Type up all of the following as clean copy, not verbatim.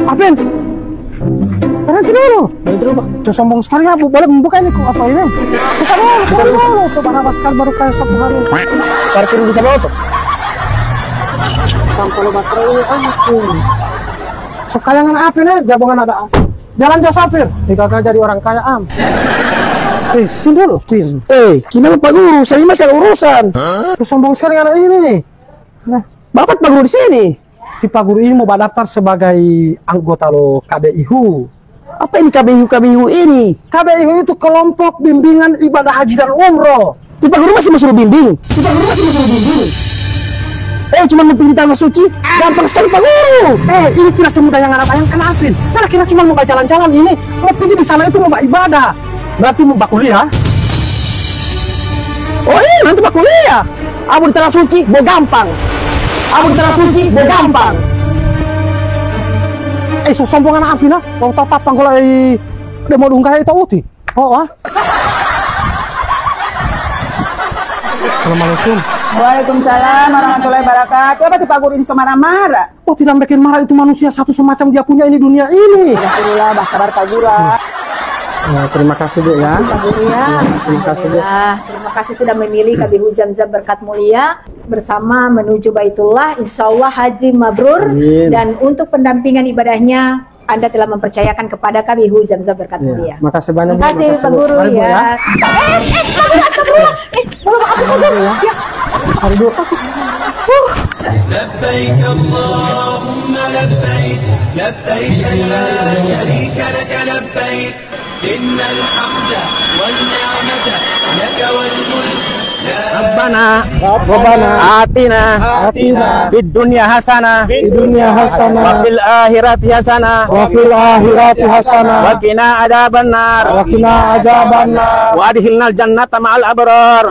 Apin? Berhenti dulu. Berhenti dulu, Pak. Sombong sekali ya, Bu. Boleh membuka ini kok apa ini? Buka dulu. Tuh barang sekali baru kayak 1 hari. Parkir bisa bawa tuh. Kalau baterai ini sekayangan Apin ya, gabungan ada jalan jauh Safir. Kakak jadi orang kaya sini dulu, Pin. Gimana Pak Guru? Saya masih ada urusan. Sombong sekali anak ini. Nah, Bapak Pak Guru di sini. Di Pak Guru ini mau daftar sebagai anggota lo KBIHU. Apa ini KBIHU ini? KBIHU itu kelompok bimbingan ibadah haji dan umroh. Di Pak Guru masih suruh bimbing. Cuma memilih tanah suci, gampang sekali Pak Guru. Ini tidak semudah yang Anda bayangkan, Apin. Karena kita cuma mau jalan-jalan ini. Mau pergi di sana itu mau ibadah. Berarti mau kuliah? Oh iya, nanti Pak kuliah. Abu di tanah suci, gue gampang. Sombongan Apin ah. Kau tahu apa kalau dia mau dunggah itu uti. Assalamualaikum. Waalaikumsalam warahmatullahi wabarakatuh. Apa tuh Pak Guru ini marah-marah? Tidak bikin marah, itu manusia satu semacam dia punya ini dunia ini. Alhamdulillah, sabar Pak Guru. Terima kasih Bu ya. Pak Guru ya. Terima kasih Bu. Terima kasih sudah memilih KBIHU Zamzam Berkat Mulia bersama menuju Baitullah. Insya Allah haji mabrur. Amin. Dan untuk pendampingan ibadahnya Anda telah mempercayakan kepada KBIHU Zamzam Berkat Mulia. Makasih banyak. Terima kasih Pak Guru ya. لبيك اللهم لبيك لبيك لا شريك لك لبيك إن الحمد والنعمة لك والملك Rabbana atina fid dunya hasanah wa fil akhirati hasanah wa qina adzabannar wa adkhilnal jannata ma'al abrar.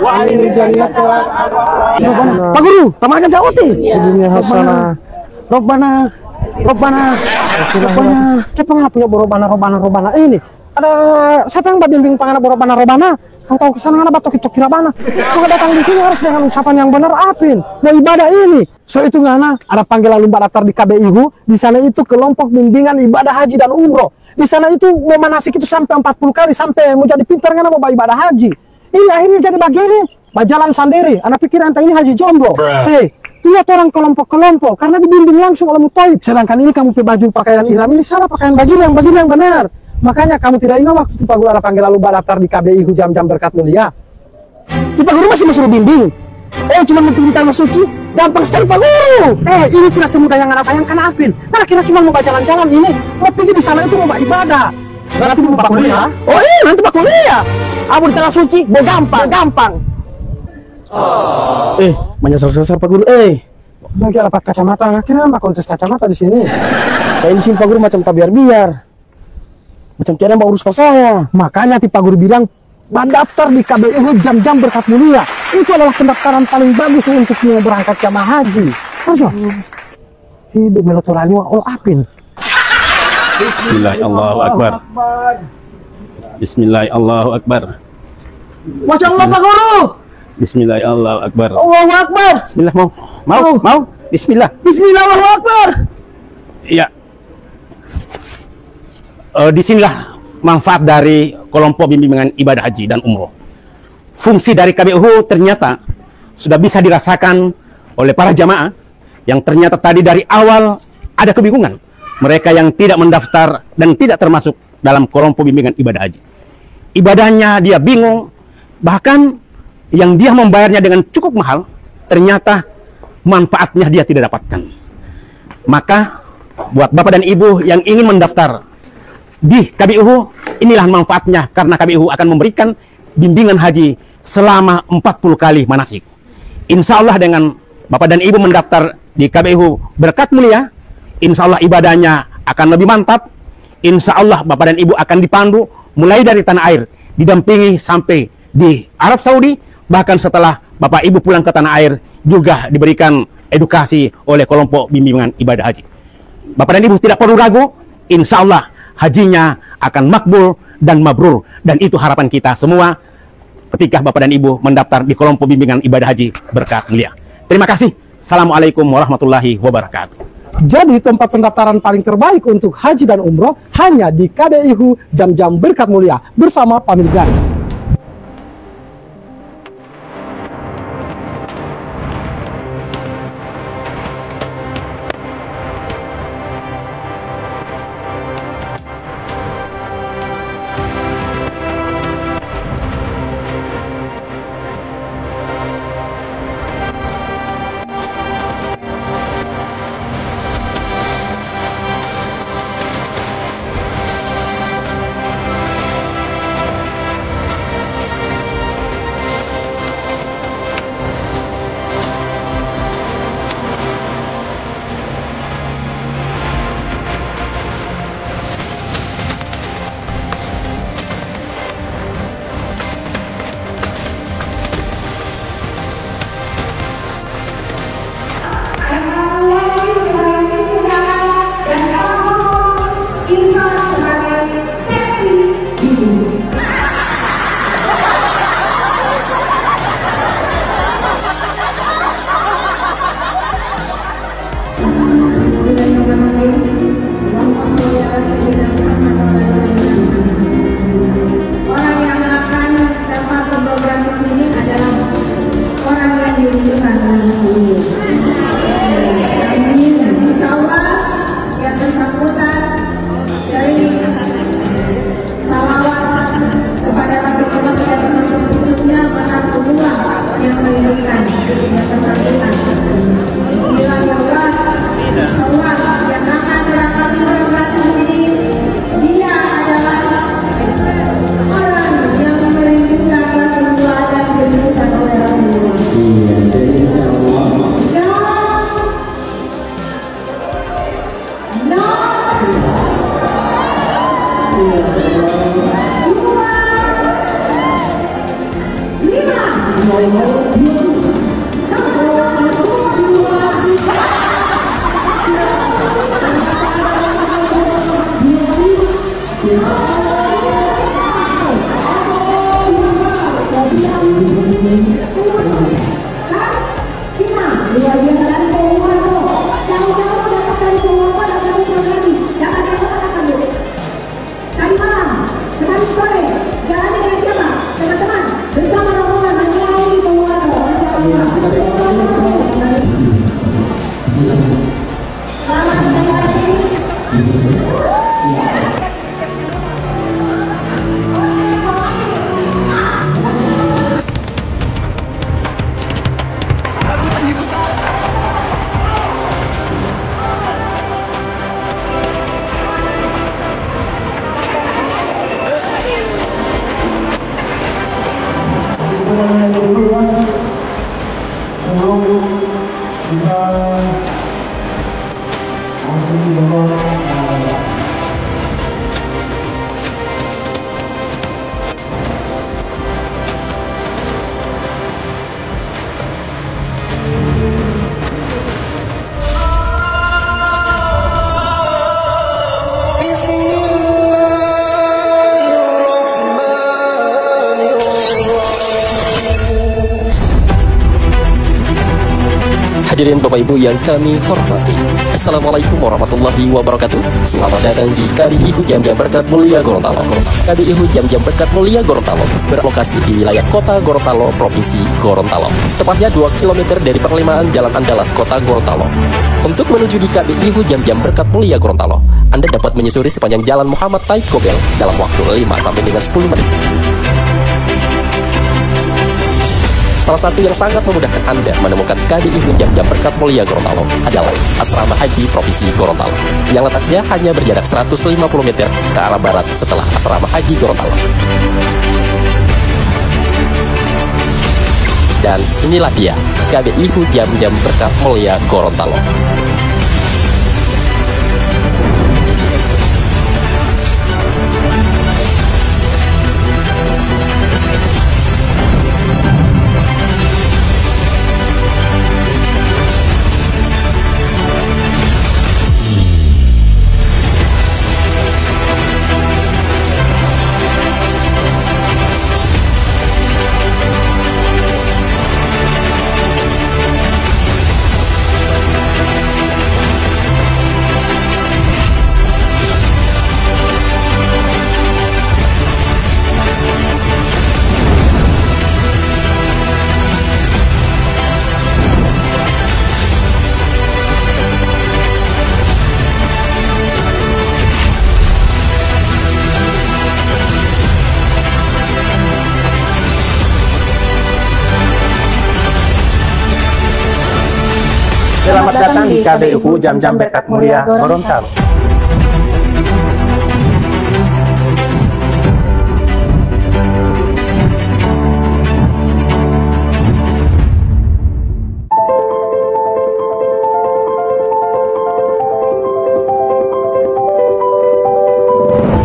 Pak Guru, tamakan jauti. Dunia hasanah. Robbana. Siapa yang punya robana ini? Ada siapa yang bimbing pangan robana? Engkau kesana ada batok itu kira mana? Kau datang di sini harus dengan ucapan yang benar, Apin. Mau ibadah ini. So itu ngana ada panggilan lomba daftar di KBIHU. Di sana itu kelompok bimbingan ibadah haji dan umroh. Di sana itu mau manasik itu sampai 40 kali sampai mau jadi pintar ngana mau ibadah haji. Ini akhirnya jadi begini. Jalan sendiri. Anak pikir ente ini haji jomblo. Lihat orang kelompok-kelompok karena dibimbing langsung oleh mutaib. Sedangkan ini kamu pakai baju pakaian ihram ini salah, pakaian baju yang benar. Makanya kamu tidak ingat waktu Pak Guru ada panggilan lomba daftar di KBIHU Zamzam Berkat Mulia. Di Pak Guru masih suruh bimbing. Cuma memilih tanah suci, gampang sekali Pak Guru. Ini tidak semudah yang Anda bayangkan, Apin. Karena kita cuma mau jalan-jalan ini. Mau pergi di sana itu mau ibadah. Berarti mau kuliah? Oh iya, nanti Pak kuliah. Abu di tanah suci, gue gampang. Banyak selesai Pak Guru. Lagi dapat kacamata, kira apa kontes kacamata di sini? Saya di sini Pak Guru macam tak biar. Macam tiada mau urus ke saya. Makanya Pak Guru bilang mendaftar di KBIHU Zamzam Berkat Mulia. Itu adalah pendaftaran paling bagus untuk mau berangkat jamaah haji. Harusnya hidup melotorani Apin. Bismillahirrahmanirrahim. Bismillahirrahmanirrahim. Masya Allah Pak Guru. Bismillahirrahmanirrahim. Allahu Akbar. Bismillah mau. Bismillah. Bismillahirrahmanirrahim. Iya. Disinilah manfaat dari kelompok bimbingan ibadah haji dan umroh. Fungsi dari KBIHU ternyata sudah bisa dirasakan oleh para jamaah yang ternyata tadi dari awal ada kebingungan. Mereka yang tidak mendaftar dan tidak termasuk dalam kelompok bimbingan ibadah haji. Ibadahnya dia bingung, bahkan yang dia membayarnya dengan cukup mahal, ternyata manfaatnya dia tidak dapatkan. Maka buat Bapak dan Ibu yang ingin mendaftar di KBIHU, inilah manfaatnya karena KBIHU akan memberikan bimbingan haji selama 40 kali manasik. Insya Allah dengan Bapak dan Ibu mendaftar di KBIHU Berkat Mulia, insya Allah ibadahnya akan lebih mantap. Insya Allah Bapak dan Ibu akan dipandu mulai dari tanah air, didampingi sampai di Arab Saudi, bahkan setelah Bapak Ibu pulang ke tanah air juga diberikan edukasi oleh kelompok bimbingan ibadah haji. Bapak dan Ibu tidak perlu ragu, insya Allah hajinya akan makbul dan mabrur, dan itu harapan kita semua ketika Bapak dan Ibu mendaftar di kelompok bimbingan ibadah haji Berkat Mulia. Terima kasih. Assalamualaikum warahmatullahi wabarakatuh. Jadi tempat pendaftaran paling terbaik untuk haji dan umroh hanya di KBIHU Jam-Jam Berkat Mulia bersama Family Guys. Orang yang akan dapat program di sini adalah orang yang diunjukkan di sini. Insya Allah yang bersangkutan dari salawat kepada Rasulullah dan teman-teman seterusnya pada semua yang merindukan yang bersangkutan. Bismillahirrahmanirrahim. Insya Allah yang akan berangkat program di sini dia adalah orang yang merindukan Rasulullah dan dirindukan oleh Rasulullah. Insya Allah. Hadirin Bapak Ibu yang kami hormati, Assalamualaikum warahmatullahi wabarakatuh. Selamat datang di KBIHU Jam-Jam Berkat Mulia Gorontalo. KBIHU Jam-Jam Berkat Mulia Gorontalo berlokasi di wilayah Kota Gorontalo, Provinsi Gorontalo. Tepatnya 2 km dari perlimaan Jalan Andalas, Kota Gorontalo. Untuk menuju di KBIHU Jam-Jam Berkat Mulia Gorontalo, Anda dapat menyusuri sepanjang Jalan Muhammad Taib Kobel dalam waktu 5-10 menit. Salah satu yang sangat memudahkan Anda menemukan KBIHU Jam-Jam Berkat Mulia Gorontalo adalah Asrama Haji Provinsi Gorontalo, yang letaknya hanya berjarak 150 meter ke arah barat setelah Asrama Haji Gorontalo. Dan inilah dia, KBIHU Jam-Jam Berkat Mulia Gorontalo. KBIU Jam-Jam Berkat Mulia Gorontalo.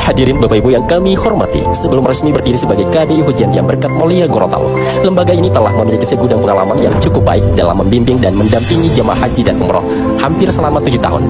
Hadirin Bapak Ibu yang kami hormati, sebelum resmi berdiri sebagai KBIU Jam-Jam Berkat Mulia Gorontalo, lembaga ini telah memiliki segudang pengalaman yang cukup baik dalam membimbing dan mendampingi jemaah haji dan umroh hampir selama 7 tahun,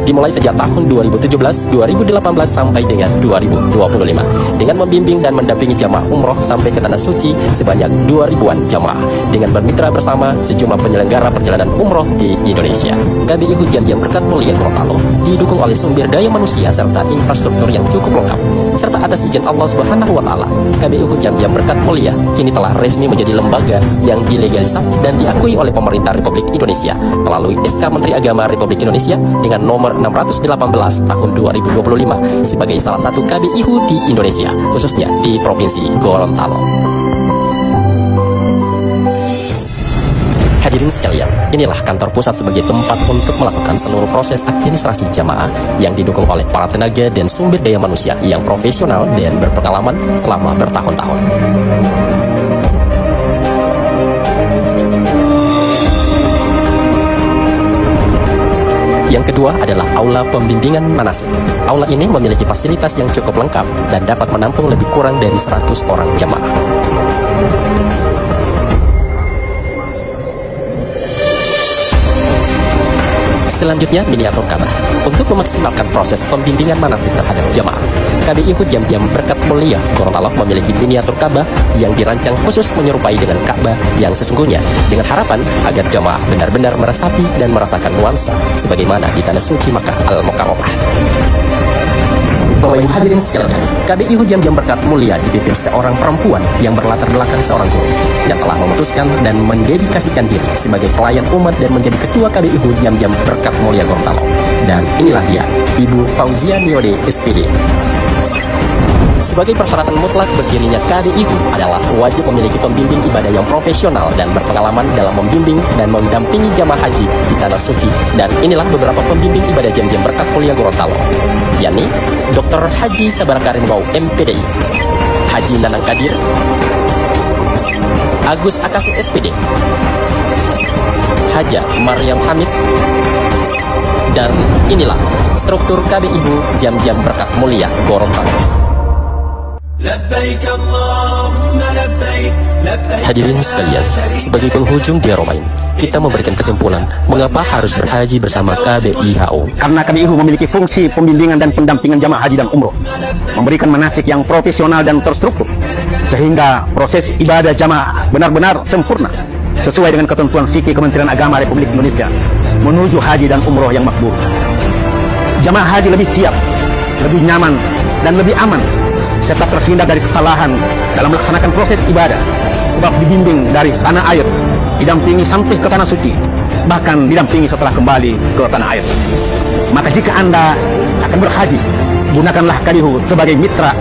dimulai sejak tahun 2017, 2018 sampai dengan 2025, dengan membimbing dan mendampingi jemaah umroh sampai ke Tanah Suci sebanyak 2.000-an jemaah, dengan bermitra bersama sejumlah penyelenggara perjalanan umroh di Indonesia. KBIU Jam-Jam Berkat Mulia Gorontalo didukung oleh sumber daya manusia serta infrastruktur yang cukup lengkap, serta atas izin Allah Subhanahu wa Ta'ala, KBIU Jam-Jam Berkat Mulia kini telah resmi menjadi lembaga yang dilegalisasi dan diakui oleh pemerintah Republik Indonesia melalui SK Menteri Agama Republik Indonesia dengan nomor 618 tahun 2025 sebagai salah satu KBIU di Indonesia, khususnya di Provinsi Gorontalo. Hadirin sekalian, inilah kantor pusat sebagai tempat untuk melakukan seluruh proses administrasi jamaah yang didukung oleh para tenaga dan sumber daya manusia yang profesional dan berpengalaman selama bertahun-tahun. Yang kedua adalah aula pembimbingan manasik. Aula ini memiliki fasilitas yang cukup lengkap dan dapat menampung lebih kurang dari 100 orang jamaah. Selanjutnya, miniatur Ka'bah. Untuk memaksimalkan proses pembimbingan manasik terhadap jamaah, KBIU Jam-Jam Berkat Mulia Gorontalo memiliki miniatur Ka'bah yang dirancang khusus menyerupai dengan Ka'bah yang sesungguhnya, dengan harapan agar jamaah benar-benar meresapi dan merasakan nuansa sebagaimana di Tanah Suci Makkah Al-Mukarramah. Bapak Ibu hadirin sekalian, KBIU Jam-Jam Berkat Mulia dipimpin seorang perempuan yang berlatar belakang seorang guru yang telah memutuskan dan mendedikasikan diri sebagai pelayan umat dan menjadi ketua KBIU Jam-Jam Berkat Mulia Gorontalo. Dan inilah dia, Ibu Fauzia Niode SPD. Sebagai persyaratan mutlak berdirinya KBIU adalah wajib memiliki pembimbing ibadah yang profesional dan berpengalaman dalam membimbing dan mendampingi jamaah haji di Tanah Suci. Dan inilah beberapa pembimbing ibadah Jam-Jam Berkat Mulia Gorontalo, yakni Dr. Haji Sabar Karim Wau MPDI, Haji Nanang Kadir, Agus Akasi SPD, Haja Maryam Hamid. Dan inilah struktur KBIU Jam-Jam Berkat Mulia Gorontalo. Hadirin sekalian, sebagai penghujung diaromain, kita memberikan kesimpulan mengapa harus berhaji bersama KBIHU. Karena KBIU memiliki fungsi pembimbingan dan pendampingan jamaah haji dan umroh, memberikan manasik yang profesional dan terstruktur, sehingga proses ibadah jamaah benar-benar sempurna sesuai dengan ketentuan fikih Kementerian Agama Republik Indonesia menuju haji dan umroh yang makbul. Jamaah haji lebih siap, lebih nyaman, dan lebih aman, serta terhindar dari kesalahan dalam melaksanakan proses ibadah, sebab dibimbing dari tanah air, didampingi sampai ke Tanah Suci, bahkan didampingi setelah kembali ke tanah air. Maka jika Anda akan berhaji, gunakanlah KBIU sebagai mitra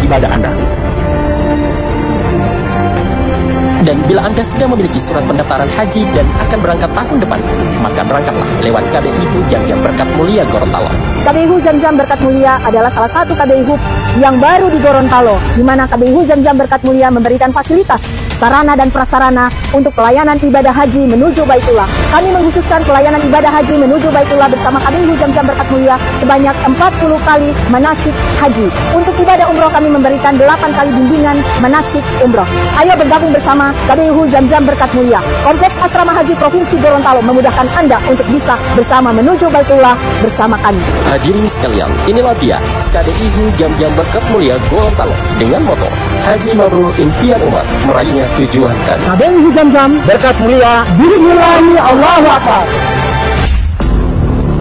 ibadah Anda. Dan bila Anda sudah memiliki surat pendaftaran haji dan akan berangkat tahun depan, maka berangkatlah lewat KBIU Jam-Jam Berkat Mulia Gorontalo. KBIU Jam-Jam Berkat Mulia adalah salah satu KBIU yang baru di Gorontalo, di mana KBIU Jam-Jam Berkat Mulia memberikan fasilitas, sarana dan prasarana untuk pelayanan ibadah haji menuju Baitullah. Kami mengkhususkan pelayanan ibadah haji menuju Baitullah bersama KBIU Jam-Jam Berkat Mulia sebanyak 40 kali manasik haji. Untuk ibadah umroh kami memberikan 8 kali bimbingan manasik umroh. Ayo bergabung bersama KBIU Jam-Jam Berkat Mulia. Kompleks Asrama Haji Provinsi Gorontalo memudahkan Anda untuk bisa bersama menuju Baitullah bersama kami. Hadirin sekalian, inilah dia KBIU Jam-Jam Berkat Mulia Gorontalo dengan moto Haji Mabrur Impian Umat, meraihnya tujuan kami. KBIU Jam-Jam Berkat Mulia, Bismillahirrahmanirrahim, Allahu Akbar.